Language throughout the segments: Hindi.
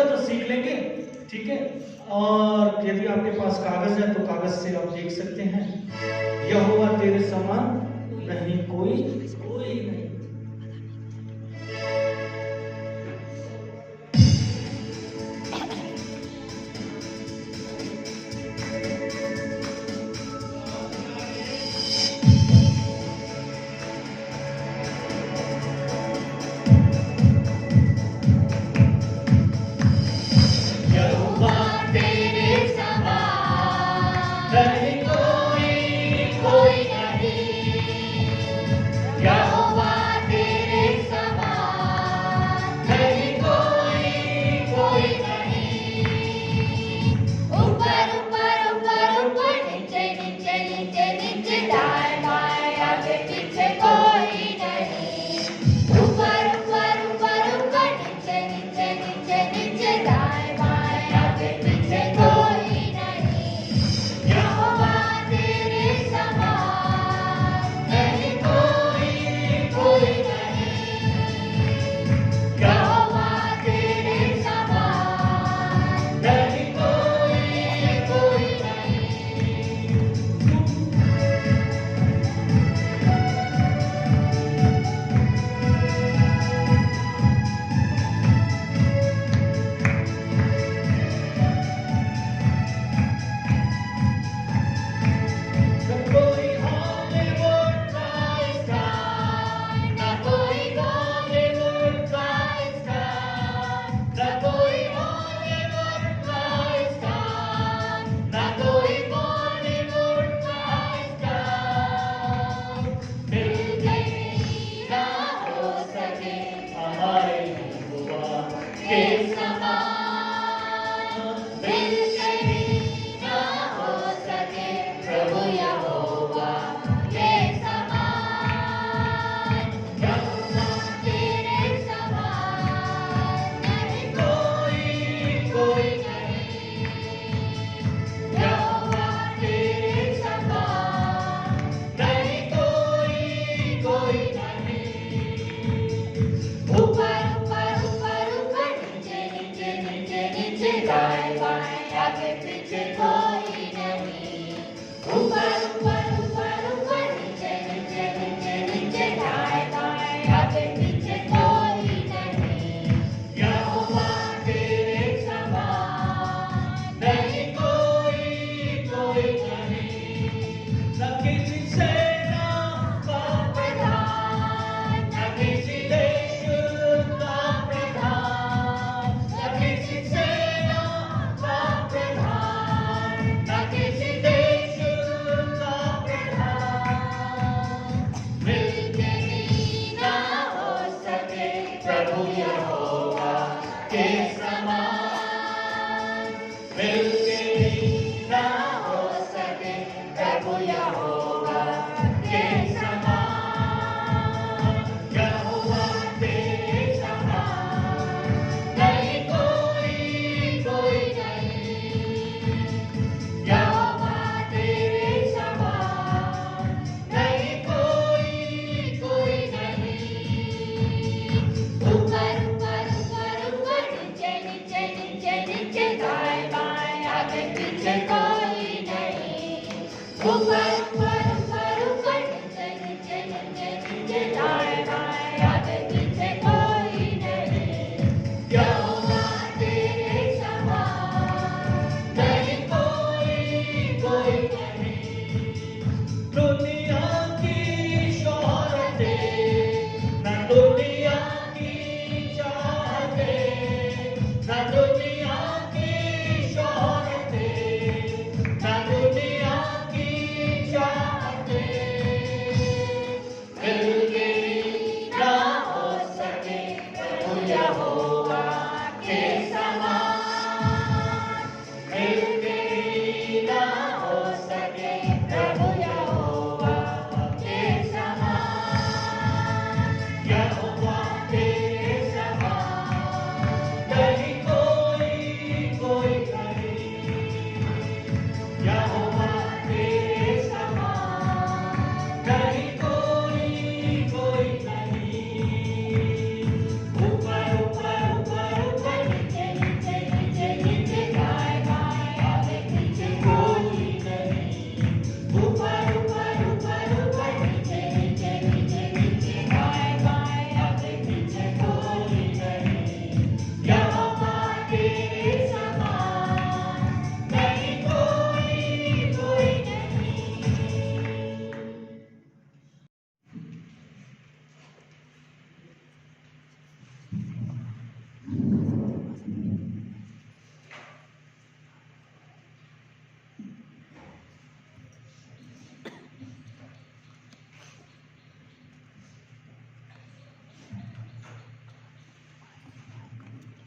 तो सीख लेंगे, ठीक है। और यदि आपके पास कागज है तो कागज से आप देख सकते हैं, यहोवा तेरे समान नहीं कोई नहीं।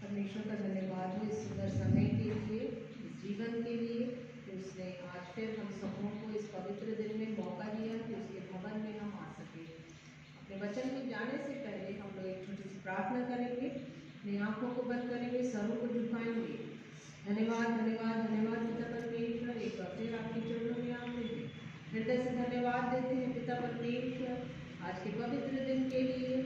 परमेश्वर का धन्यवाद हो इस सुंदर समय के लिए, इस जीवन के लिए कि उसने आज फिर हम सबों को इस पवित्र दिन में मौका दिया कि उसके भवन में हम आ सके। अपने वचन में जाने से पहले हम लोग एक छोटी सी प्रार्थना करेंगे, अपनी आंखों को बंद करेंगे, सरों को झुकाएंगे। धन्यवाद धन्यवाद धन्यवाद पिता परमेश्वर, एक बार फिर आपके चरणों में आते हैं, हृदय से धन्यवाद देते हैं पिता परमेश्वर आज के पवित्र दिन के लिए,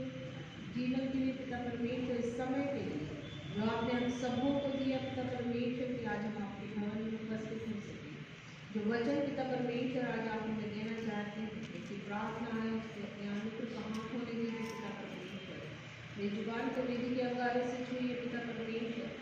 जीवन के लिए पिता परमेश्वर, इस समय के लिए जो आपने हम सबों को दिया पिता परमेश्वर कि आज हम आपके भवन में उपस्थित हो सके। जो वचन पिता परमेश्वर आज आप हमें देना चाहते हैं, इसकी प्रार्थना है उसके अपने अनुग्रह का हाथ होने दीजिए पिता परमेश्वर। मेरी जुबान को विधि के अंगारे से छुइए पिता परमेश्वर,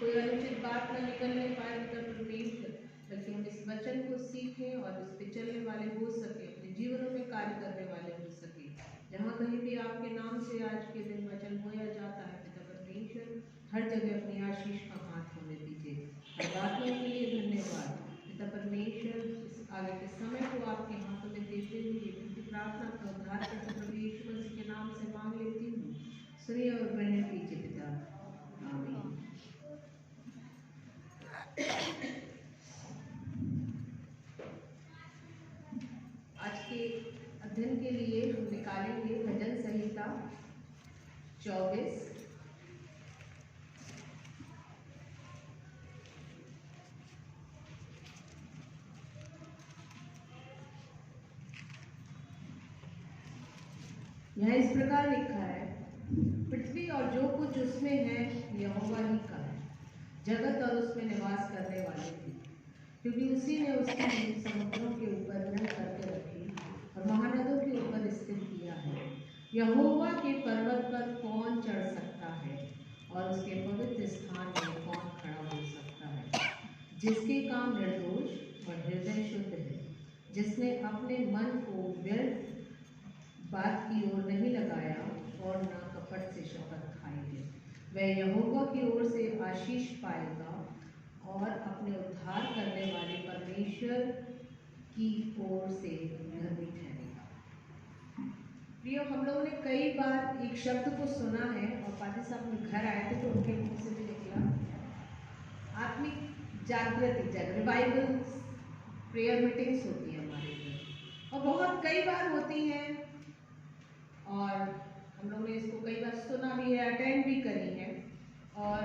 कोई अनुचित बात न निकलने पाए पिता परमेश्वर, बल्कि हम इस वचन को सीखें और उस पर चलने वाले हो सके, अपने जीवनों में कार्य करने वाले हो सके। जहाँ कहीं भी आपके नाम से आज के दिन वचन बोया जाता है पिता परमेश्वर, हर जगह अपनी आशीष का हाथ होने दीजिए। हर बातों के लिए धन्यवाद पिता परमेश्वर, इस आगे के समय को आपके हाथों में देते हुए ये प्रार्थना का उद्धार करते प्रभु यीशु मसीह के नाम से मांग लेती हूँ, सुनिए और ग्रहण कीजिए पिता, आमीन। आज के अध्ययन के लिए हम निकालेंगे भजन संहिता 24। यहाँ इस प्रकार लिखा है, पृथ्वी और जो कुछ उसमें है यहोवा ही का है, जगत और उसमें निवास करने वाले भी, क्योंकि उसी ने उसकी समुद्रों के ऊपर रन करके रखी और महानदों के ऊपर स्थिर किया है। यहोवा के पर्वत पर कौन चढ़ सकता है और उसके पवित्र स्थान में कौन खड़ा हो सकता है। जिसके काम निर्दोष और हृदय शुद्ध है, जिसने अपने मन को व्यर्थ बात की ओर नहीं लगाया और न कपट से शपथ खाई है, वह यहोवा की ओर से आशीष पाएगा और अपने उद्धार करने वाले परमेश्वर की ओर से धर्मी ठहरेगा। प्रियो, हम लोगों ने कई बार एक शब्द को सुना है और पादी साहब में घर आए थे तो उनके मुंह से भी निकला आत्मिक जागृति। रिवाइवल प्रेयर मीटिंग्स होती है हमारे लिए और बहुत कई बार होती हैं और हम लोगों ने इसको कई बार सुना भी है, अटेंड भी करी है और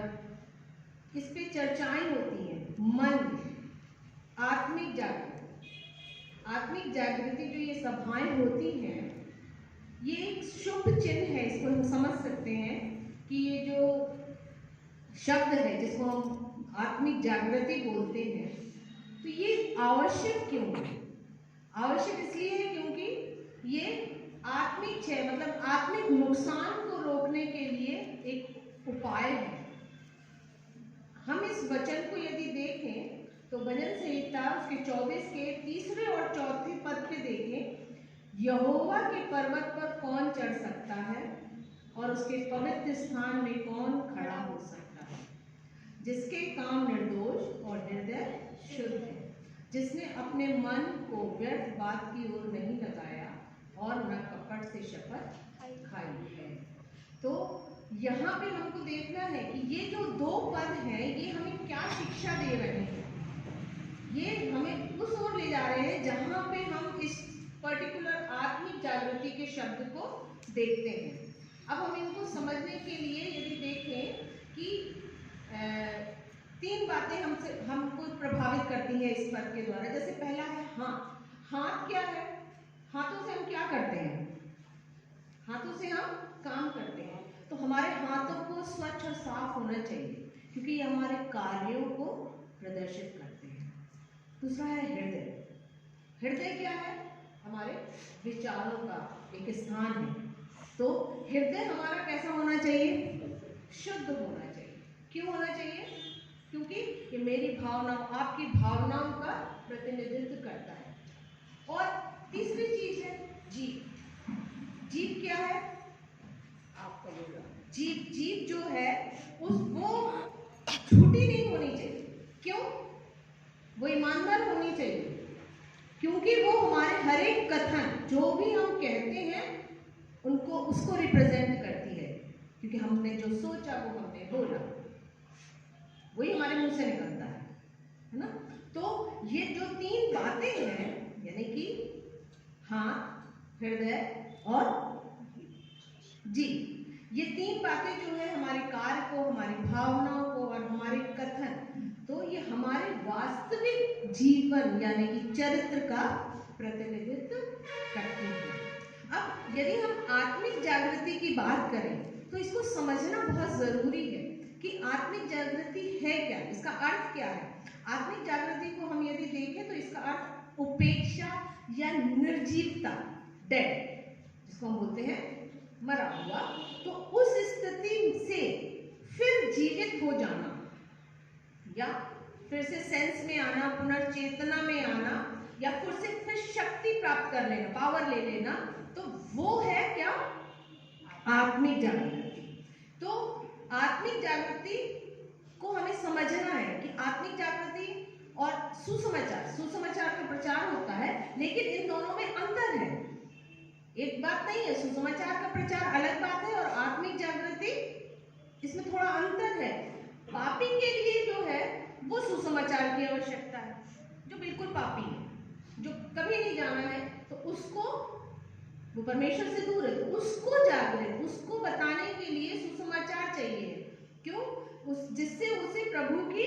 इस पे चर्चाएं होती हैं। मन, आत्मिक जागृति, आत्मिक जागृति जो ये सभाएं होती हैं, ये एक शुभ चिन्ह है। इसको हम समझ सकते हैं कि ये जो शब्द है जिसको हम आत्मिक जागृति बोलते हैं, तो ये आवश्यक क्यों है? आवश्यक इसलिए है क्योंकि ये आत्मिक क्षय मतलब आत्मिक नुकसान को रोकने के लिए एक उपाय है। हम इस वचन को यदि देखें तो भजन संहिता उसके 24 के 3 और 4 पद पे देखें, यहोवा के पर्वत पर कौन चढ़ सकता है और उसके पवित्र स्थान में कौन खड़ा हो सकता है। जिसके काम निर्दोष और हृदय शुद्ध है, जिसने अपने मन को व्यर्थ बात की ओर नहीं लगाया और न कपट से शपथ खाई है। तो यहाँ पे हमको देखना है कि ये जो 2 पद हैं ये हमें क्या शिक्षा दे रहे हैं। ये हमें उस ओर ले जा रहे हैं जहाँ पे हम इस पर्टिकुलर आत्मिक जागृति के शब्द को देखते हैं। अब हम इनको समझने के लिए यदि देखें कि 3 बातें हमको प्रभावित करती हैं इस पद के द्वारा। जैसे पहला है हाथ। हाथ क्या है? हाथों से हम क्या करते हैं? हाथों से हम काम करते हैं। तो हमारे हाथों को स्वच्छ और साफ होना चाहिए क्योंकि ये हमारे कार्यों को प्रदर्शित करते हैं। दूसरा है हृदय। हृदय क्या है? हमारे विचारों का एक स्थान है। तो हृदय हमारा कैसा होना चाहिए? शुद्ध होना चाहिए। क्यों होना चाहिए? क्योंकि ये मेरी भावनाओं, आपकी भावनाओं का प्रतिनिधित्व करता है। और तीसरी चीज है जीभ। जीभ क्या है? आपका बोला जीभ जो है वो झूठी नहीं होनी चाहिए। क्यों? वो ईमानदार होनी चाहिए क्योंकि वो हमारे हर एक कथन जो भी हम कहते हैं उसको रिप्रेजेंट करती है, क्योंकि हमने जो सोचा वो हमने बोला। वही हमारे मुंह से निकलता है ना। तो ये जो 3 बातें हैं, यानी कि हाथ, हृदय और जी, ये 3 बातें जो है हमारे कार्य को, हमारी भावनाओं को और हमारे कथन, तो ये हमारे वास्तविक जीवन यानी कि चरित्र का प्रतिनिधित्व करती है। अब यदि हम आत्मिक जागृति की बात करें तो इसको समझना बहुत जरूरी है कि आत्मिक जागृति है क्या, इसका अर्थ क्या है। आत्मिक जागृति को हम यदि देखें तो इसका अर्थ उपेक्षा या निर्जीवता, डेड, जिसको हम बोलते हैं मरा हुआ, तो उस स्थिति से फिर जीवित हो जाना या फिर से सेंस में आना, पुनर्चेतना में आना या फिर शक्ति प्राप्त कर लेना, पावर ले लेना, तो वो है क्या, आत्मिक जागृति। तो आत्मिक जागृति को हमें समझना है कि आत्मिक जागृति और सुसमाचार का प्रचार होता है, लेकिन इन दोनों में अंतर है। एक बात नहीं है, सुसमाचार का प्रचार अलग बात है और आत्मिक जागृति, इसमें थोड़ा अंतर है। पापी के लिए जो है वो सुसमाचार की आवश्यकता है, जो बिल्कुल पापी है, जो कभी नहीं जाना है, तो उसको, वो परमेश्वर से दूर है, तो उसको जागृत, उसको बताने के लिए सुसमाचार चाहिए। क्यों? जिससे उसे प्रभु की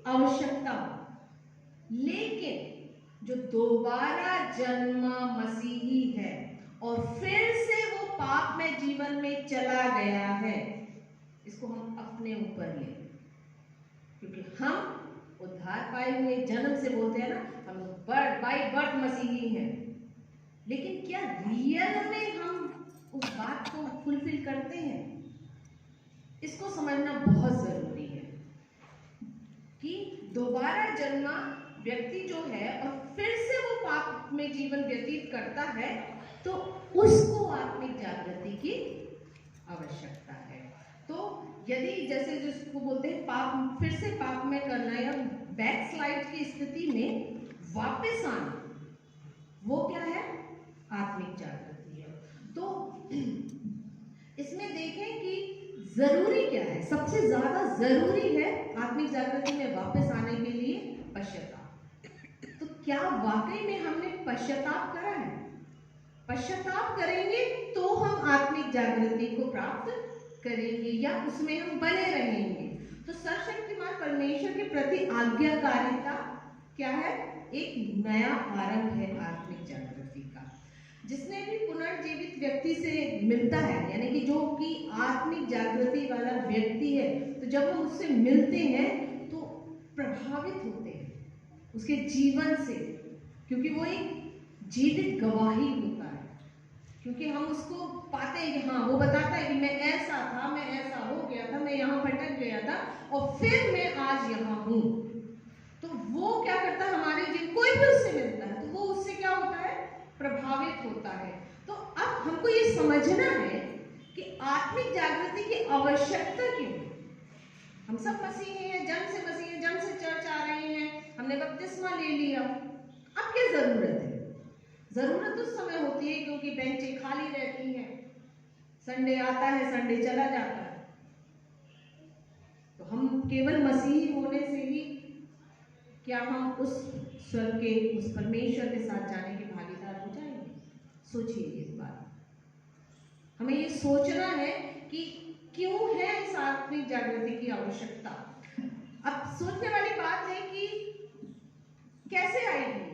आवश्यकता हो। लेकिन जो दोबारा जन्मा मसीही है और फिर से वो पाप में जीवन में चला गया है, इसको हम अपने ऊपर लें, क्योंकि हम उद्धार पाए हुए, जन्म से बोलते हैं ना, हम बाय बर्थ मसीही हैं, लेकिन क्या रियल में हम उस बात को फुलफिल करते हैं? इसको समझना बहुत जरूरी है कि दोबारा जन्मा व्यक्ति जो है और फिर से वो पाप में जीवन व्यतीत करता है, तो उसको आत्मिक जागृति की आवश्यकता है। तो यदि जैसे जिसको बोलते हैं पाप, फिर से पाप में करना या बैक स्लाइड की स्थिति में वापस आना, वो क्या है, आत्मिक जागृति है। तो इसमें देखें कि जरूरी क्या है, सबसे ज्यादा जरूरी है आत्मिक जागृति में वापस आने के लिए पश्चाताप। तो क्या वाकई में हमने पश्चाताप करा है? पश्चाताप करेंगे तो हम आत्मिक जागृति को प्राप्त करेंगे या उसमें हम बने रहेंगे। तो सर्वशक्तिमान परमेश्वर के प्रति आज्ञाकारिता क्या है? एक नया आरंभ है आत्मिक जागृति का। जिसने भी पुनर्जीवित व्यक्ति से मिलता है, यानी कि जो कि आत्मिक जागृति वाला व्यक्ति है, तो जब हम उससे मिलते हैं तो प्रभावित होते हैं उसके जीवन से, क्योंकि वो एक जीवित गवाही होता है। क्योंकि हम उसको पाते हैं कि हाँ, वो बताता है कि मैं ऐसा था, मैं ऐसा हो गया था, मैं यहाँ भटक गया था और फिर मैं आज यहाँ हूँ। तो वो क्या करता है, हमारे जीवन, कोई भी उससे मिलता है तो वो उससे क्या होता है, प्रभावित होता है। तो अब हमको ये समझना है कि आत्मिक जागृति की आवश्यकता क्यों है। हम सब मसीही हैं, जन्म से मसीही हैं, जन्म से चर्च आ रहे हैं, हमने बपतिस्मा ले लिया, अब क्या जरूरत है? जरूरत उस समय होती है क्योंकि बेंचें खाली रहती हैं, संडे आता है, संडे चला जाता है, तो हम केवल मसीही होने से ही क्या हम उस स्वर्ग के, उस परमेश्वर के साथ जाने के भागीदार हो जाएंगे? सोचिए इस बात, हमें ये सोचना है कि क्यों है इस आत्मिक जागृति की आवश्यकता। अब सोचने वाली बात है कि कैसे आएगी।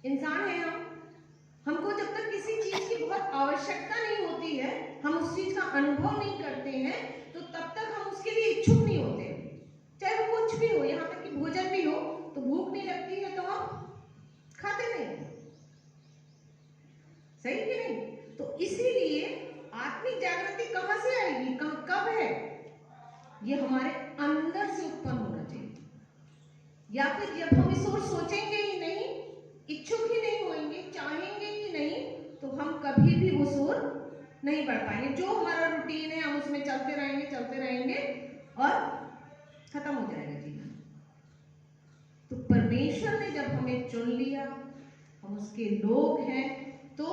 इंसान है हमको जब तक किसी चीज की बहुत आवश्यकता नहीं होती है, हम उस चीज का अनुभव नहीं करते हैं, तो तब तक हम उसके लिए इच्छुक नहीं होते। चाहे वो कुछ भी हो, यहाँ तक कि भोजन भी हो, तो भूख नहीं लगती है तो हम खाते नहीं, सही कि नहीं? तो इसीलिए आत्मिक जागृति कहाँ से आएगी, कब है? ये हमारे अंदर से उत्पन्न होना चाहिए। या फिर जब हम इस ओर सोचेंगे ही नहीं, इच्छुक ही नहीं होंगे, चाहेंगे ही नहीं, तो हम कभी भी उस ओर नहीं बढ़ पाएंगे। जो हमारा रूटीन है हम उसमें चलते रहेंगे और खत्म हो जाएगा जीवन। तो परमेश्वर ने जब हमें चुन लिया, हम उसके लोग हैं, तो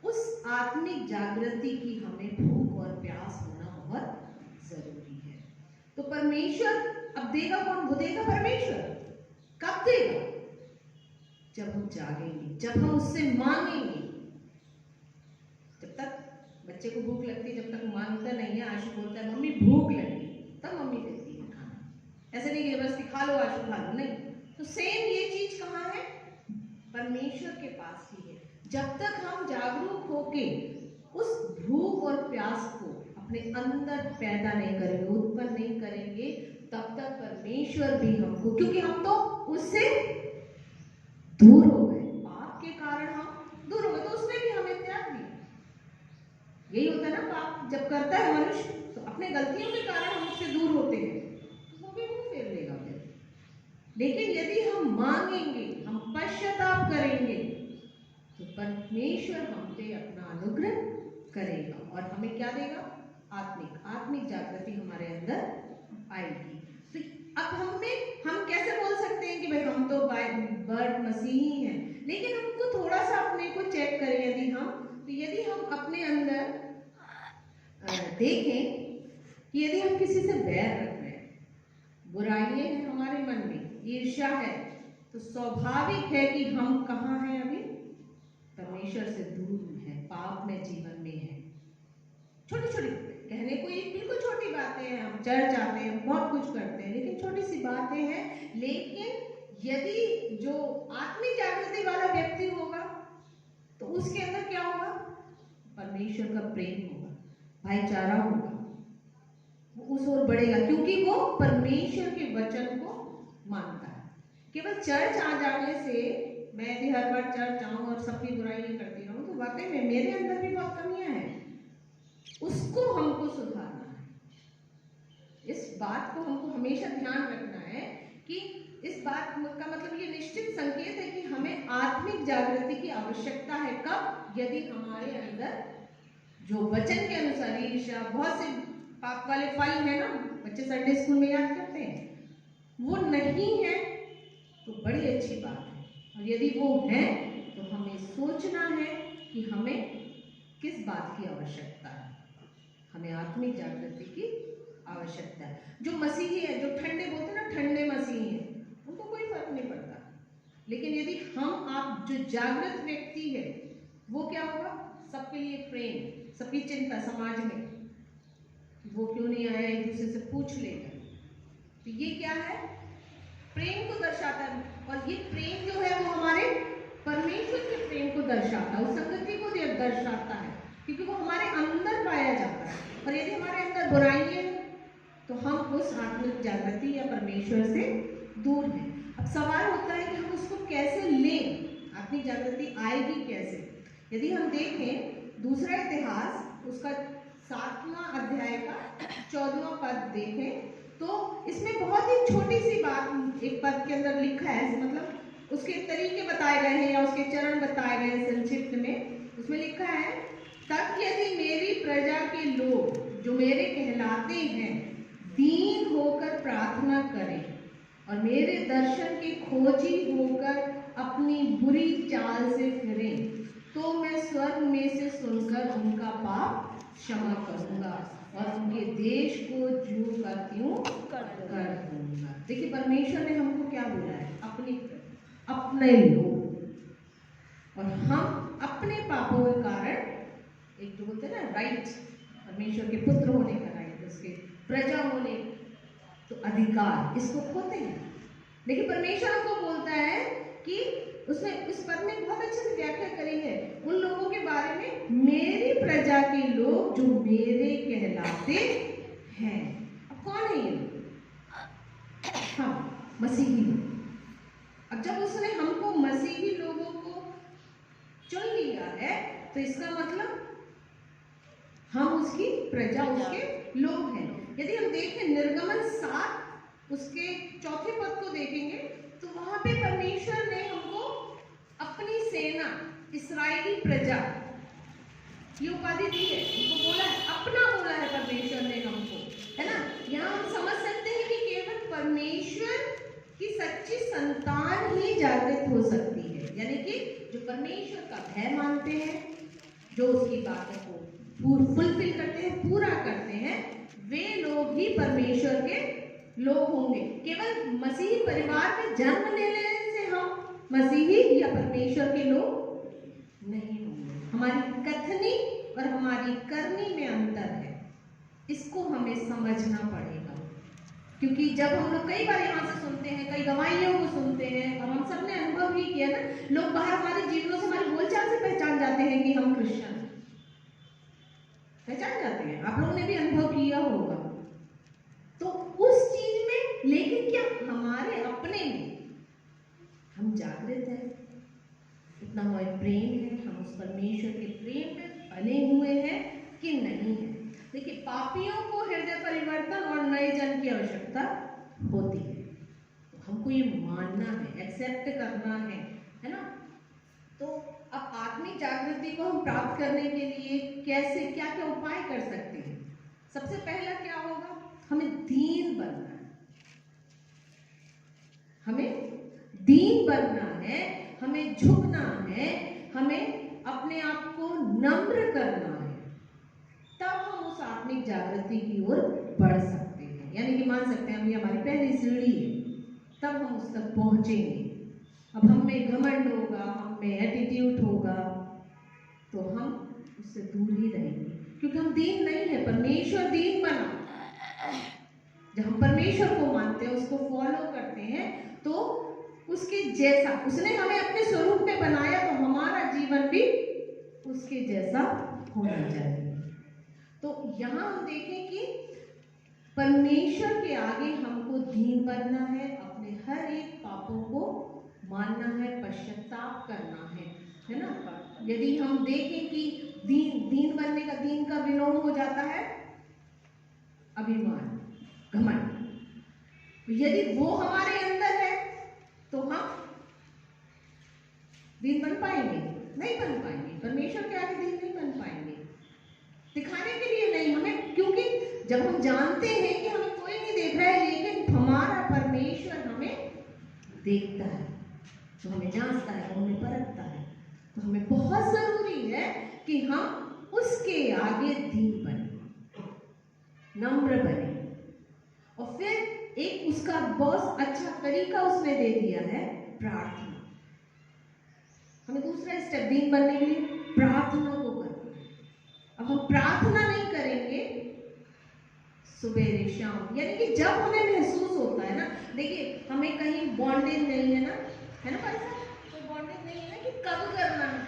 उस आत्मिक जागृति की हमें भूख और प्यास होना बहुत जरूरी है। तो तो परमेश्वर अब देगा कौन? वो देगा परमेश्वर। कब देगा? जब हम जागेंगे, जब हम उससे मांगेंगे। जब तक बच्चे को भूख लगती है, जब तक मांगता नहीं है, आशु बोलता है मम्मी भूख लगी, तब मम्मी देती है खाना। ऐसे नहीं कि बस कि खा लो आशु खा लो, नहीं। तो सेम ये चीज कहाँ है? परमेश्वर के पास ही है। जब तक हम जागरूक होके उस भूख और प्यास को अपने अंदर पैदा नहीं करेंगे, उत्पन्न नहीं करेंगे, तब तक परमेश्वर भी हमको, क्योंकि हम तो उससे दूर हो गए, पाप के कारण हम दूर हो गए, तो उसने भी हमें त्याग दिया। यही होता है ना, पाप जब करता है मनुष्य तो अपने गलतियों के कारण हम उससे दूर होते हैं, तो वो भी मुंह फेर लेगा फिर। लेकिन यदि हम मांगेंगे, हम पश्चाताप करेंगे, तो परमेश्वर हम पे अपना अनुग्रह करेगा और हमें क्या देगा? आत्मिक जागृति हमारे अंदर आएगी। तो अब हम कैसे बोल सकते हैं कि भाई हम तो बर्थ मसीही हैं, लेकिन हमको थोड़ा सा अपने को चेक करें। यदि हम अपने अंदर देखें कि यदि हम किसी से बैर रख रहे हैं, बुराइयां हैं हमारे मन में, ईर्ष्या है, तो स्वाभाविक है कि हम कहाँ हैं? अभी परमेश्वर से दूर हैं, पाप में, जीवन में है। छोटी छोटी कहने को ये बिल्कुल छोटी बातें हैं, हम चर्च आते हैं, बहुत कुछ करते हैं, लेकिन छोटी सी बातें हैं। लेकिन यदि जो आत्मिक जागृति वाला व्यक्ति होगा तो उसके अंदर क्या होगा? परमेश्वर का प्रेम होगा, भाईचारा होगा, वो उस ओर बढ़ेगा, क्योंकि वो परमेश्वर के वचन को मानता है। केवल चर्च आ जाने से, मैं यदि हर बार चर्च आऊं और सबकी बुराई करती रहूं, तो वाकई में मेरे अंदर भी बहुत कमियां हैं, उसको हमको सुधारना है। इस बात को हमको हमेशा ध्यान रखना है कि इस बात का मतलब ये निश्चित संकेत है कि हमें आत्मिक जागृति की आवश्यकता है। कब? यदि हमारे अंदर जो वचन के अनुसार ईर्ष्या, बहुत से पाप वाले फल है ना, बच्चे संडे स्कूल में याद करते हैं, वो नहीं है तो बड़ी अच्छी बात है। और यदि वो है तो हमें सोचना है कि हमें किस बात की आवश्यकता है। हमें आत्मिक जागृति की आवश्यकता है। जो मसीही है, जो ठंडे बोलते हैं ना, ठंडे मसीही हैं, उनको कोई फर्क नहीं पड़ता। लेकिन यदि आप जो जागृत व्यक्ति है, वो क्या होगा? सबके लिए प्रेम, सबकी चिंता, समाज में वो क्यों नहीं आया, एक दूसरे से पूछ लेगा। तो ये क्या है? प्रेम को दर्शाता है। और ये प्रेम जो है वो हमारे परमेश्वर के प्रेम को दर्शाता है, उस संगति को दर्शाता है, क्योंकि वो हमारे अंदर पाया जाता है। और यदि हमारे अंदर बुराई है तो हम उस आत्मिक जागृति या परमेश्वर से दूर हैं। अब सवाल होता है कि हम उसको कैसे लें, आत्मिक जागृति आएगी कैसे? यदि हम देखें दूसरा इतिहास, उसका 7वां अध्याय का 14वां पद देखें, तो इसमें बहुत ही छोटी सी बात एक पद के अंदर लिखा है, मतलब उसके तरीके बताए गए हैं या उसके चरण बताए गए हैं संक्षिप्त में। उसमें लिखा है, तब यदि मेरी प्रजा के लोग जो मेरे कहलाते हैं दीन होकर प्रार्थना करें और मेरे दर्शन के खोजी होकर अपनी बुरी चाल से फिरें, तो मैं स्वर्ग में से सुनकर उनका पाप क्षमा करूंगा और उनके देश को ज्यों का त्यों कर दूंगा। देखिए, परमेश्वर ने हमको क्या बोला है? अपने लोग। और हम अपने पापों के कारण, एक जो बोलते हैं ना राइट, परमेश्वर के पुत्र होने का राइट, उसके प्रजा होने तो अधिकार, इसको खोते हैं। लेकिन परमेश्वर हमको बोलता है कि उसने इस पद में बहुत अच्छे से व्याख्या करी है उन लोगों के बारे में, मेरी प्रजा के लोग जो मेरे कहलाते हैं। अब कौन है ये? हम मसीही लोग। अब जब उसने हमको मसीही लोगों को चुन लिया है, तो इसका मतलब हम उसकी प्रजा, उसके लोग हैं। यदि हम देखें निर्गमन 7 उसके 4थे पद को देखेंगे, तो वहां पे परमेश्वर ने हमको अपनी सेना, इस्राएली प्रजा, ये उपाधि दी है, उनको बोला है, अपना बोला है परमेश्वर ने हमको, है ना। यहाँ हम समझ सकते हैं कि केवल परमेश्वर की सच्ची संतान ही जागृत हो सकती है, यानी कि जो परमेश्वर का भय मानते हैं, जो उसकी बातों को फुलफिल करते हैं, पूरा करते हैं, वे लोग ही परमेश्वर के लोग होंगे। केवल मसीही परिवार में जन्म लेने से हम मसीही या परमेश्वर के लोग नहीं होंगे। हमारी कथनी और हमारी करनी में अंतर है, इसको हमें समझना पड़ेगा। क्योंकि जब हम लोग कई बार यहाँ से सुनते हैं, कई गवाहियों को सुनते हैं, अब हम सब ने अनुभव ही किया ना, लोग बाहर हमारे जीवनों से, हमारी बोलचाल से पहचान जाते हैं कि हम क्रिश्चियन हैं, पहचान जाते हैं। आप लोगों ने भी अनुभव किया होगा। तो उस चीज में, लेकिन क्या हमारे अपने में हम जागृत हैं? इतना हमारे प्रेम है, हम उस परमेश्वर के प्रेम में बने हुए हैं कि नहीं है? देखिए, पापियों को हृदय परिवर्तन और नए जन्म की आवश्यकता होती है। तो हमको ये मानना है, एक्सेप्ट करना है ना? तो अब आत्मिक जागृति को हम प्राप्त करने के लिए कैसे, क्या क्या उपाय कर सकते हैं? सबसे पहला क्या होगा? हमें दीन बनना है। हमें दीन बनना है, हमें झुकना है, हमें अपने आप को नम्र करना है, तब हम उस आत्मिक जागृति की ओर बढ़ सकते हैं। यानी कि मान सकते हैं हम, ये हमारी पहली सीढ़ी है, तब हम उस तक पहुंचेंगे। अब हम में घमंड होगा, हम में एटीट्यूड होगा, तो हम उससे दूर ही रहेंगे, क्योंकि हम दीन नहीं है। परमेश्वर दीन बना। जब हम परमेश्वर को मानते हैं, उसको फॉलो करते हैं, तो उसके जैसा, उसने हमें अपने स्वरूप में बनाया, तो हमारा जीवन भी उसके जैसा होना चाहिए। तो यहाँ हम देखें कि परमेश्वर के आगे हमको दीन बनना है, अपने हर एक पापों को मानना है, पश्चाताप करना है ना? यदि हम देखें कि दीन बनने का, दीन का विलोम हो जाता है अभिमान, घमंड। यदि वो हमारे अंदर है तो हम दीन बन पाएंगे? नहीं बन पाएंगे। परमेश्वर के आगे दीन नहीं बन पाएंगे, दिखाने के लिए नहीं हमें, क्योंकि जब हम जानते हैं कि हमें कोई नहीं देख रहा है, लेकिन हमारा परमेश्वर हमें देखता है, तो हमें जांचता है, हमें परखता है, तो हमें बहुत जरूरी है कि हम उसके आगे दीन बने, नम्र बने। और फिर एक उसका बहुत अच्छा तरीका उसने दे दिया है, प्रार्थना। हमें दूसरा स्टेप दीन बनने के लिए प्रार्थना को करना है। अब हम प्रार्थना नहीं करेंगे सुबह शाम, यानी कि जब हमें महसूस होता है ना, देखिए हमें कहीं बॉन्डेज नहीं है ना, है ना भाई साहब? कोई बॉन्डेज नहीं है ना कि कब करना है,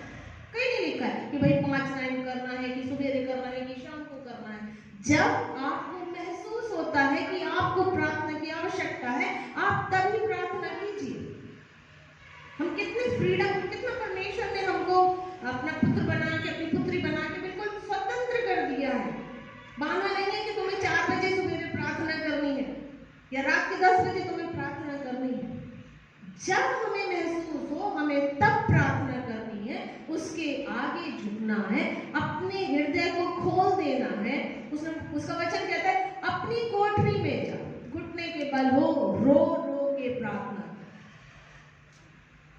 कहीं नहीं लिखा है कि भाई 5 टाइम करना है, कि सुबह करना है, कि शाम को करना है। जब आपको महसूस होता है कि आपको प्रार्थना की आवश्यकता है, आप तभी प्रार्थना कीजिए। हम कितने फ्रीडम, कितना परमेश्वर ने हमको अपना पुत्र बना के, अपनी पुत्री बना के बिल्कुल स्वतंत्र कर दिया है। बहाना नहीं है कि तुम्हें 4 बजे सुबह प्रार्थना करनी है या रात के 10 बजे तुम्हें प्रार्थना करनी है। जब हमें महसूस हो, हमें तब प्रार्थना करनी है, उसके आगे झुकना है, अपने हृदय को खोल देना है। उसका वचन कहता है, अपनी कोठरी में जा, घुटने के बल हो, रो रो के प्रार्थना,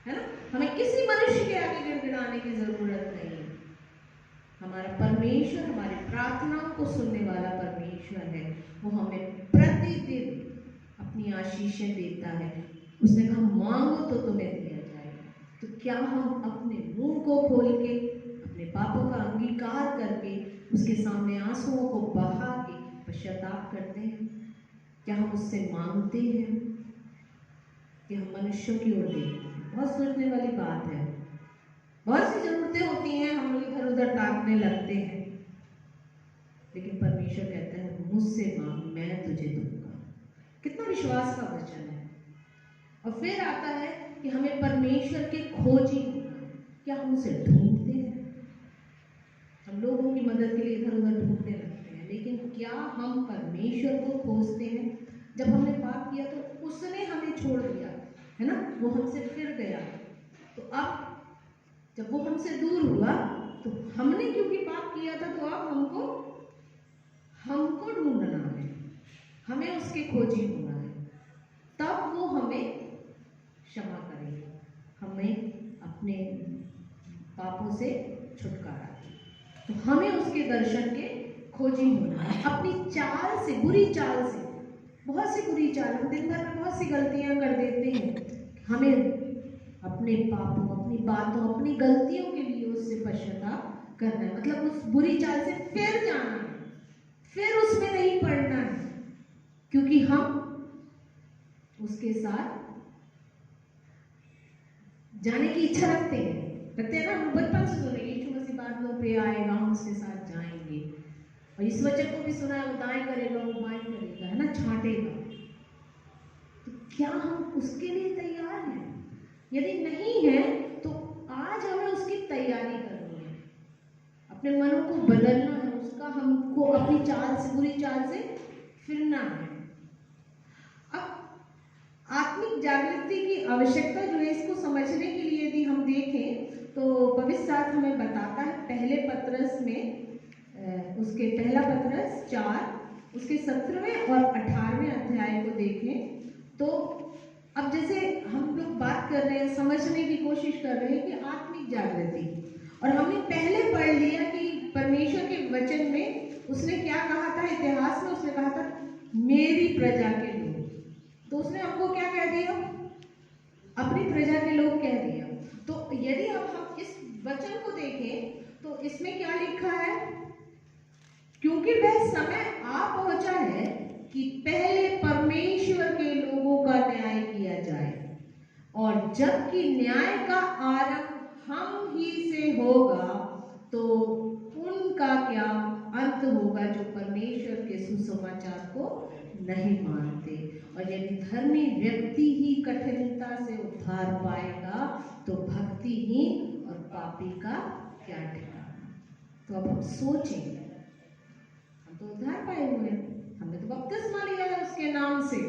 है ना? हमें किसी मनुष्य के आगे गिड़गिड़ाने की जरूरत नहीं है। हमारा परमेश्वर हमारी प्रार्थनाओं को सुनने वाला परमेश्वर है। वो हमें प्रतिदिन अपनी आशीषें देता है। उसने कहा, मांगो तो तुम्हें दिया जाएगा। तो क्या हम अपने मुंह को खोल के, अपने पापों का अंगीकार करके, उसके सामने आंसुओं को बहा के पश्चाताप करते हैं? क्या हम उससे मांगते हैं कि हम मनुष्यों की ओर देखते हैं? बहुत सोचने वाली बात है। बहुत सी जरूरतें होती हैं, हम लोग इधर उधर ताकने लगते हैं, लेकिन परमेश्वर कहता है, मुझसे मांग, मैं तुझे दूंगा। कितना विश्वास का वचन है। और फिर आता है कि हमें परमेश्वर के खोजी होना है। क्या हम उसे ढूंढते हैं? हम लोगों की मदद के लिए इधर उधर ढूंढने लगते हैं, लेकिन क्या हम परमेश्वर को खोजते हैं? जब हमने पाप किया तो उसने हमें छोड़ दिया, है ना? वो हमसे फिर गया। तो अब जब वो हमसे दूर हुआ, तो हमने क्योंकि पाप किया था, तो अब हमको ढूंढना है, हमें उसके खोजी होना है, तब वो हमें क्षमा करेगा, हमें अपने पापों से छुटकारा देगा। तो हमें उसके दर्शन के खोजी होना है, अपनी चाल से, बुरी चाल से, बहुत सी बुरी चाल, हम दिन भर में बहुत सी गलतियां कर देते हैं। हमें अपने पापों, अपनी बातों, अपनी गलतियों के लिए उससे पश्चाताप करना है, मतलब उस बुरी चाल से फिर जाना है, फिर उसमें नहीं पड़ना है, क्योंकि हम उसके साथ जाने की इच्छा रखते हैं ना। हम बचपन से सुने यीशु मसीह बाद में पे आएगा, हम उसके साथ जाएंगे, और इस वचन को भी सुना है, वो दाएं करेगा, वो बाएं करेगा, है ना, छांटेगा। तो क्या हम उसके लिए तैयार हैं? यदि नहीं है तो आज हमें उसकी तैयारी करनी है, अपने मनों को बदलना है, उसका हमको अपनी चाल से, बुरी चाल से फिरना है। अब आत्मिक जागृति की आवश्यकता जो है, इसको समझने के लिए यदि हम देखें तो पवित्र शास्त्र हमें बताता है पहले पत्रस में, उसके पहला पत्रस 4 उसके 17वें और 18वें अध्याय को देखें तो अब जैसे हम लोग बात कर रहे हैं, समझने की कोशिश कर रहे हैं कि आत्मिक जागृति, और हमने पहले पढ़ लिया कि परमेश्वर के वचन में उसने क्या कहा था, इतिहास में उसने कहा था मेरी प्रजा के लोग, तो उसने हमको क्या कह दिया, अपनी प्रजा के लोग कह दिया। तो यदि अब हम इस वचन को देखें तो इसमें क्या लिखा है, क्योंकि वह समय आ पहुंचा है कि पहले परमेश्वर के लोगों का न्याय किया जाए, और जबकि न्याय का आरंभ हम ही से होगा तो उनका क्या अंत होगा जो परमेश्वर के सुसमाचार को नहीं मानते। और यदि धर्मी व्यक्ति ही कठिनता से उद्धार पाएगा तो भक्तिहीन और पापी का क्या ठिकाना। तो अब हम सोचें, हम तो उद्धार पाए हुए हैं, हमने तो बपतिस्मा लिया है उसके नाम से,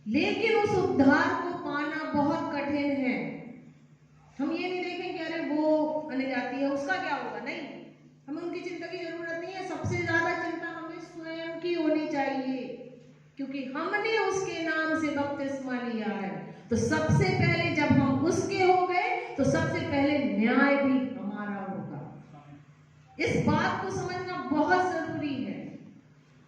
लेकिन उस उद्धार को पाना बहुत कठिन है। हम ये नहीं देखें कि अरे वो अन्य जाति है, उसका क्या होगा, नहीं, हमें उनकी चिंता की जरूरत नहीं है। सबसे ज्यादा चिंता हमें स्वयं की होनी चाहिए, क्योंकि हमने उसके नाम से बपतिस्मा लिया है। तो सबसे पहले जब हम उसके हो गए तो सबसे पहले न्याय भी हमारा होगा। इस बात को समझना बहुत जरूरी है।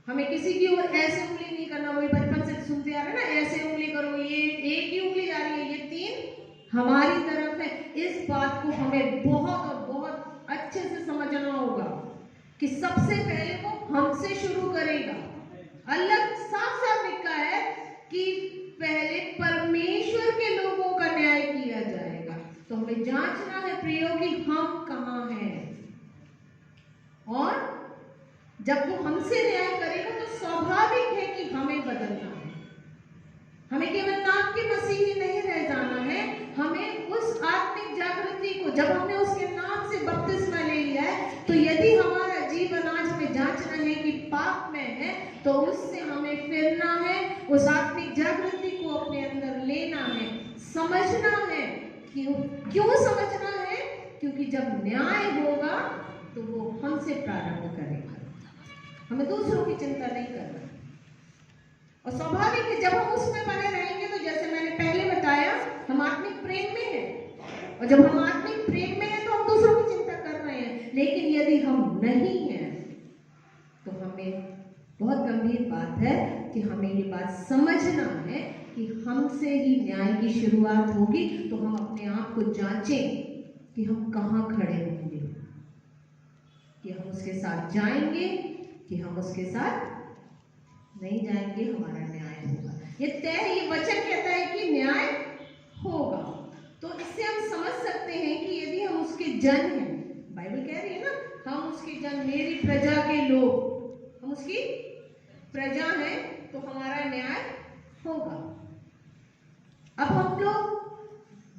हमें किसी की ओर ऐसे उंगली नहीं करना, वही बचपन से सुनते आ रहे ना, ऐसे उंगली करो, ये एक ही उंगली जा रही है, ये 3 हमारी तरफ है। इस बात को हमें बहुत और बहुत अच्छे से समझना होगा कि सबसे पहले वो हमसे शुरू करेगा। अलग साफ साफ लिखा है कि पहले परमेश्वर के लोगों का न्याय किया जाएगा। तो हमें जांचना है प्रियो कि हम कहाँ हैं, और जब वो हमसे न्याय करेगा तो स्वाभाविक है कि हमें बदलना है। हमें केवल नाम के मसीही नहीं रह जाना है, हमें उस आत्मिक जागृति को, जब हमने उसके नाम से बपतिस्मा ले लिया है, तो यदि हमारा जीवन आज में जांचना है कि पाप में है तो उससे हमें फिरना है, उस आत्मिक जागृति को अपने अंदर लेना है, समझना है। क्यों समझना है? क्योंकि जब न्याय होगा तो वो हमसे प्रारंभ करेगा, हमें दूसरों की चिंता नहीं करना। और स्वाभाविक है जब हम उसमें बने रहेंगे तो जैसे मैंने पहले बताया, हम आत्मिक प्रेम में हैं, और जब हम आत्मिक प्रेम में हैं तो हम दूसरों की चिंता कर रहे हैं। लेकिन यदि हम नहीं हैं तो हमें बहुत गंभीर बात है कि हमें ये बात समझना है कि हमसे ही न्याय की शुरुआत होगी। तो हम अपने आप को जांचें कि हम कहाँ खड़े होंगे, कि हम उसके साथ जाएंगे कि हम उसके साथ नहीं जाएंगे, हमारा न्याय होगा। ये तय है, ये वचन कहता है कि न्याय होगा। तो इससे हम समझ सकते हैं कि यदि हम उसके जन हैं, बाइबल कह रही है ना, हम उसके जन, मेरी प्रजा के लोग, हम उसकी प्रजा हैं, तो हमारा न्याय होगा। अब हम लोग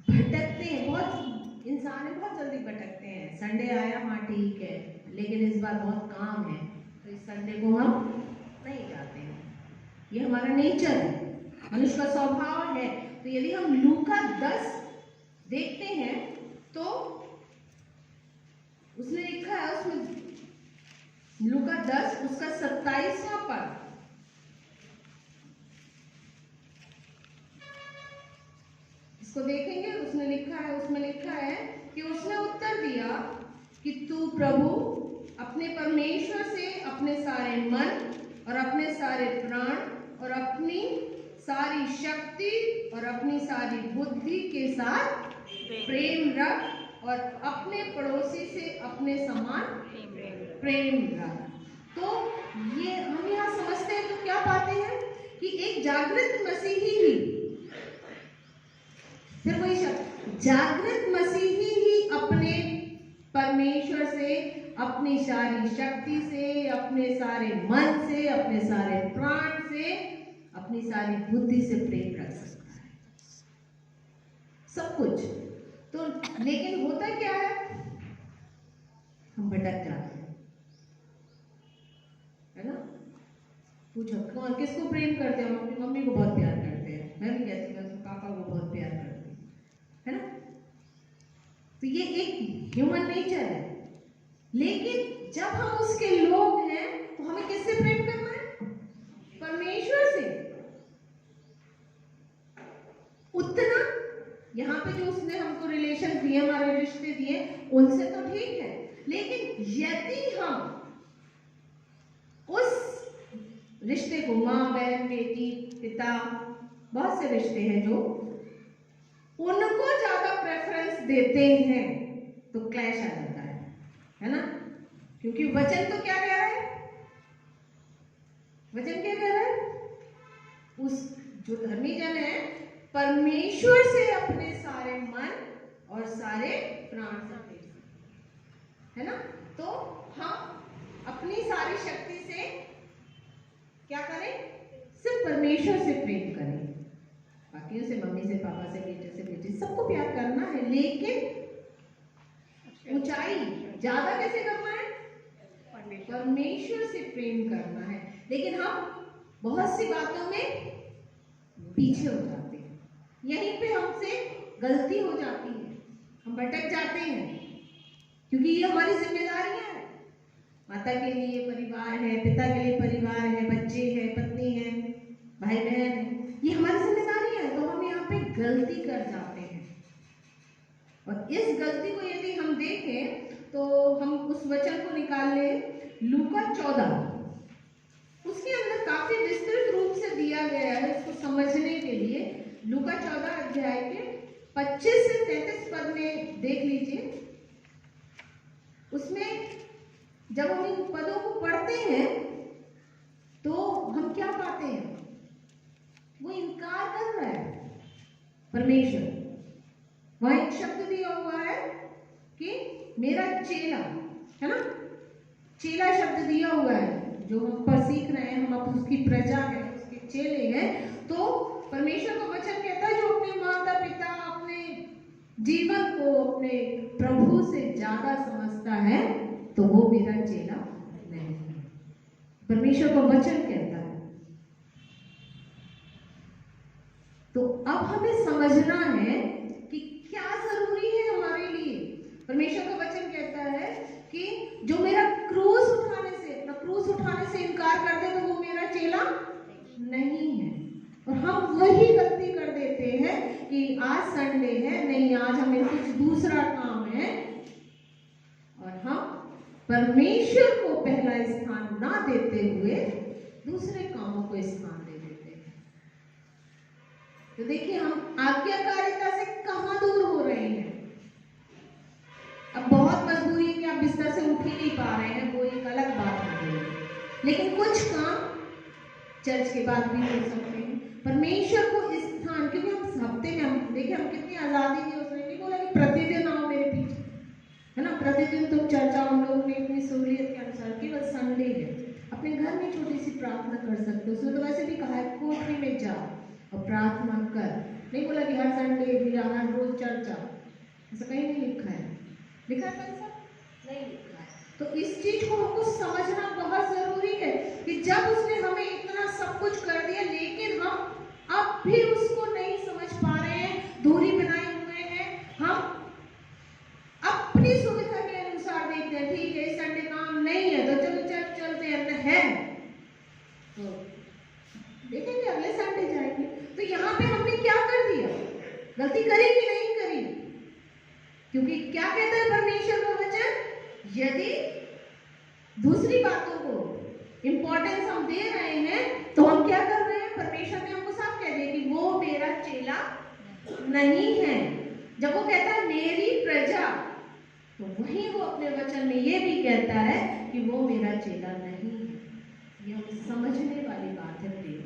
भटकते हैं, बहुत इंसान है, बहुत जल्दी भटकते हैं। संडे आया, हाँ ठीक है, लेकिन इस बार बहुत काम है तो इस संडे को हम नहीं जाते हैं। ये हमारा नेचर है, मनुष्य का स्वभाव है। तो यदि हम लूका 10 देखते हैं तो उसने लिखा है, उसमें लूका 10 उसका 27वां पद, इसको देखेंगे। उसने लिखा है, उसमें लिखा है कि उसने उत्तर दिया कि तू प्रभु अपने परमेश्वर से अपने सारे मन और अपने सारे प्राण और अपनी सारी शक्ति और अपनी सारी बुद्धि के साथ प्रेम रख और अपने पड़ोसी से अपने समान प्रेम रख। तो ये हम यहाँ समझते हैं तो क्या पाते हैं कि एक जागृत मसीही ही, फिर वही शब्द, जागृत मसीही ही अपने परमेश्वर से अपनी सारी शक्ति से, अपने सारे मन से, अपने सारे प्राण से, अपनी सारी बुद्धि से प्रेम रख सकता है, सब कुछ। तो लेकिन होता क्या है, हम भटक जाते हैं, है ना। पूछो कौन किसको प्रेम करते हैं? अपनी मम्मी को बहुत प्यार करते हैं, मैं भी कहती हूँ पापा को बहुत प्यार करती हूँ, है ना। तो ये एक ह्यूमन नेचर है। लेकिन जब हम उसके लोग हैं तो हमें किससे प्रेम करना है? परमेश्वर से। उतना यहाँ पे जो उसने हमको रिलेशन दिए, हमारे रिश्ते दिए, उनसे तो ठीक है, लेकिन यदि हम उस रिश्ते को, माँ बहन बेटी पिता, बहुत से रिश्ते हैं जो उनको ज्यादा प्रेफरेंस देते हैं तो क्लैश आ जाता है ना। क्योंकि वचन तो क्या कह रहा है, वचन क्या कह रहा है? उस जो धर्मी जन है परमेश्वर से अपने सारे मन और सारे प्राण से, है ना। तो हम अपनी सारी शक्ति से क्या करें? सिर्फ परमेश्वर से प्रेम करें। बाकियों से, मम्मी से, पापा से, बेटे से, बेटी, सबको प्यार करना है, लेकिन ऊंचाई ज्यादा कैसे करना है? परमेश्वर से प्रेम करना है। लेकिन हम बहुत सी बातों में पीछे हो जाते हैं, यहीं पे हमसे गलती हो जाती है, हम भटक जाते हैं, क्योंकि ये हमारी जिम्मेदारियां हैं। माता के लिए परिवार है, पिता के लिए परिवार है, बच्चे हैं, पत्नी है, भाई बहन है, ये हमारी जिम्मेदारी है। तो हम यहाँ पे गलती कर जाते हैं, और इस गलती को यदि हम देखें तो हम उस वचन को निकाल ले, लूका 14, उसके अंदर काफी विस्तृत रूप से दिया गया है उसको समझने के लिए। लूका 14 अध्याय के 25 से 33 पद में देख लीजिए। उसमें जब हम इन पदों को पढ़ते हैं तो हम क्या पाते हैं? वो इनकार कर रहा है परमेश्वर। वहां एक शब्द दिया हुआ है कि मेरा चेला, है ना, चेला शब्द दिया हुआ है। जो हम पर सीख रहे हैं, हम अब उसकी प्रजा है, उसके चेले हैं। तो परमेश्वर का वचन कहता है जो अपने माता पिता, अपने जीवन को अपने प्रभु से ज्यादा समझता है तो वो मेरा चेला नहीं है। परमेश्वर का वचन कहता है। तो अब हमें समझना है कि क्या जरूरी है हमारे लिए। परमेश्वर का वचन कहता है कि जो मेरा क्रूस उठाने से, अपना क्रूस उठाने से इनकार कर दे तो वो मेरा चेला नहीं है। और हम वही गलती कर देते हैं कि आज संडे है, नहीं आज हमें कुछ दूसरा काम है, और हम परमेश्वर को पहला स्थान ना देते हुए दूसरे कामों को स्थान दे देते हैं। तो देखिए हम आज्ञाकारिता से कहां दूर हो रहे हैं। अब बहुत मजबूरी है कि आप बिस्तर से उठ ही नहीं पा रहे हैं, वो एक अलग बात हो गई है, लेकिन कुछ काम चर्च के बाद भी हो सकते हैं। परमेश्वर को स्थान, क्योंकि हम हफ्ते में, हम देखिए हम कितनी आजादी दी, उसने नहीं बोला कि प्रतिदिन आओ मेरे पीछे, है ना, प्रतिदिन तुम चर्च आओ। हम लोगों ने अपनी सहूलियत के अनुसार केवल संडे है अपने घर में छोटी सी प्रार्थना कर सकते हो। उसने तो वैसे भी कहा है कोठरी में जाओ और प्रार्थना कर, नहीं बोला कि हर संडे या हर रोज चर्च आओ, ऐसा कहीं नहीं लिखा है। लिखा है ऐसा? नहीं लिखा है। तो इस चीज को हमको समझना बहुत जरूरी है कि जब उसने हमें इतना सब कुछ कर दिया, लेकिन हम अब भी उसको नहीं समझ पा रहे हैं, दूरी बनाए हुए हैं। हम अपनी सुविधा के अनुसार देखते हैं, ठीक है संडे काम नहीं है तो चलो चर्च चलते हैं, तो देखेंगे अगले संडे जाएंगे। तो यहाँ पे हमने क्या कर दिया? गलती करी कि नहीं करी? क्योंकि क्या कहता है परमेश्वर का वचन, यदि दूसरी बातों को इंपॉर्टेंस हम दे रहे हैं तो हम क्या कर रहे हैं? नहीं है। जब वो कहता है मेरी प्रजा, तो वहीं वो अपने वचन में ये भी कहता है कि वो मेरा चेला नहीं है। ये हमें समझने वाली बात है प्रिय,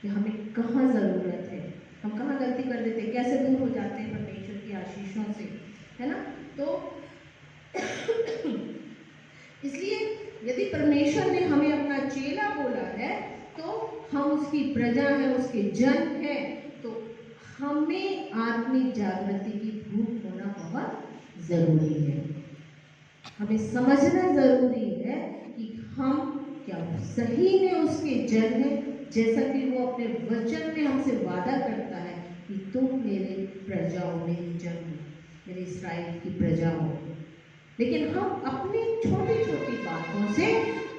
कि हमें कहाँ ज़रूरत है, हम कहाँ गलती कर देते हैं, कैसे दूर हो जाते हैं परमेश्वर की आशीषों से, है ना। तो इसलिए यदि परमेश्वर ने हमें अपना चेला बोला है, तो हम उसकी प्रजा है, उसके जन है, तो हमें आत्मिक जागृति की भूख होना बहुत जरूरी है। हमें समझना जरूरी है कि हम क्या सही में उसके जन हैं, जैसा कि वो अपने वचन में हमसे वादा करता है कि तुम मेरे प्रजा हो, मेरी जन हो, मेरे इस्राएल की प्रजा हो। लेकिन हम अपनी छोटी छोटी बातों से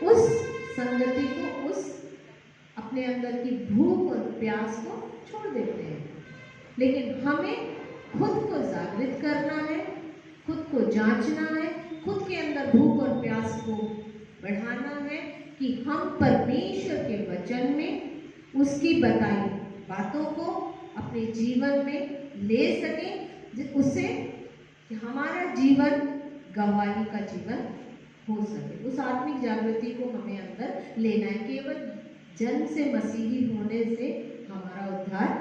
उस संगति को, उस अपने अंदर की भूख और प्यास को छोड़ देते हैं। लेकिन हमें खुद को जागृत करना है, खुद को जांचना है, खुद के अंदर भूख और प्यास को बढ़ाना है कि हम परमेश्वर के वचन में उसकी बताई बातों को अपने जीवन में ले सकें, उससे कि हमारा जीवन गवाही का जीवन हो सके। उस आत्मिक जागृति को हमें अंदर लेना है। केवल जन से मसीही होने से हमारा उद्धार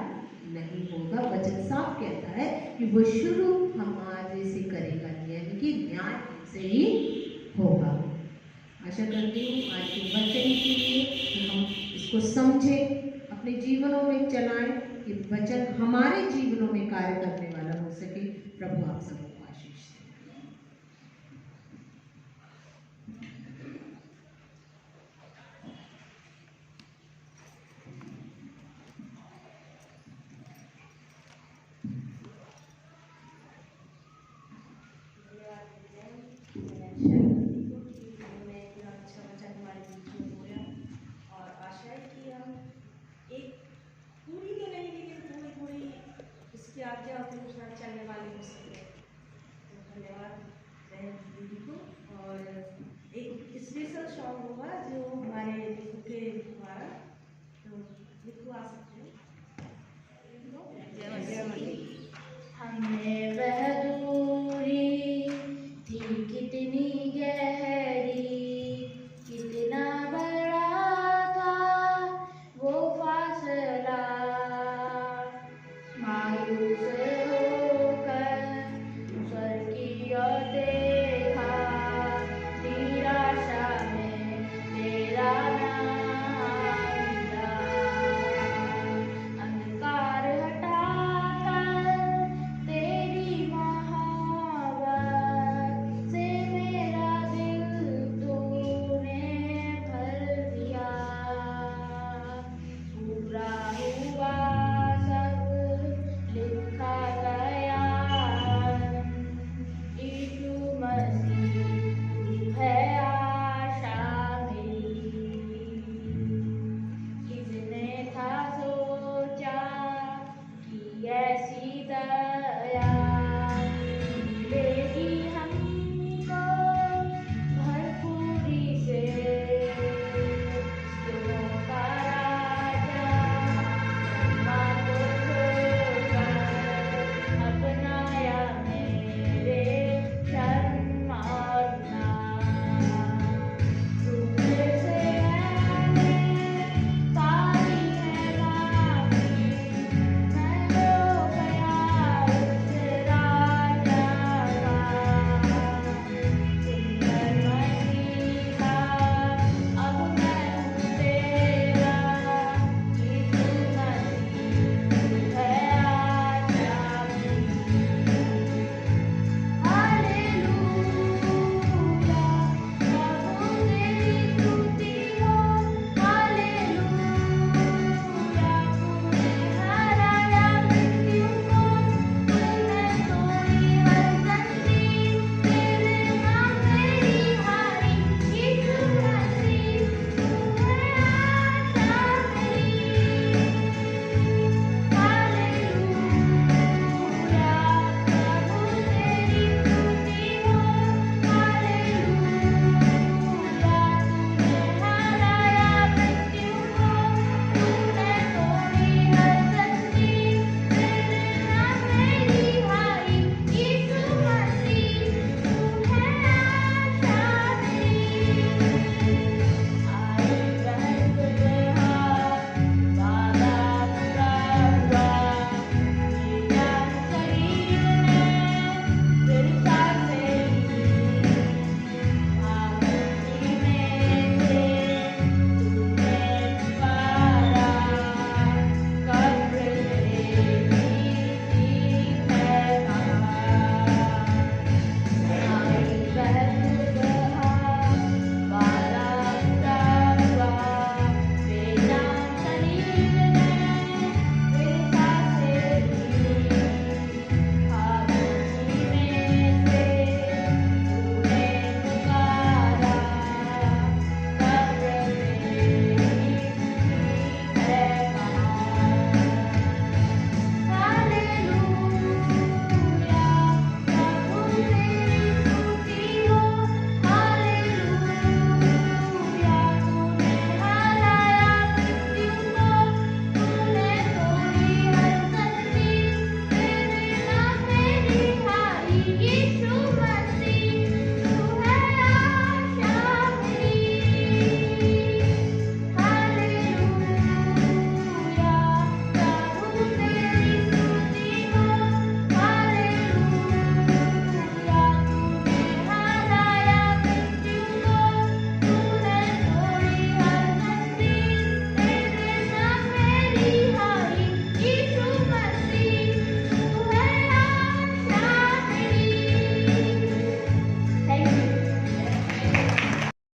नहीं होगा। वचन साफ कहता है कि वो शुरू हमारे से करेगा, यानी कि न्याय से ही होगा। आशा करती हूँ आज के वचन के लिए कि हम इसको समझें, अपने जीवनों में चलाएं, कि वचन हमारे जीवनों में कार्य करने वाला हो सके। प्रभु आप सब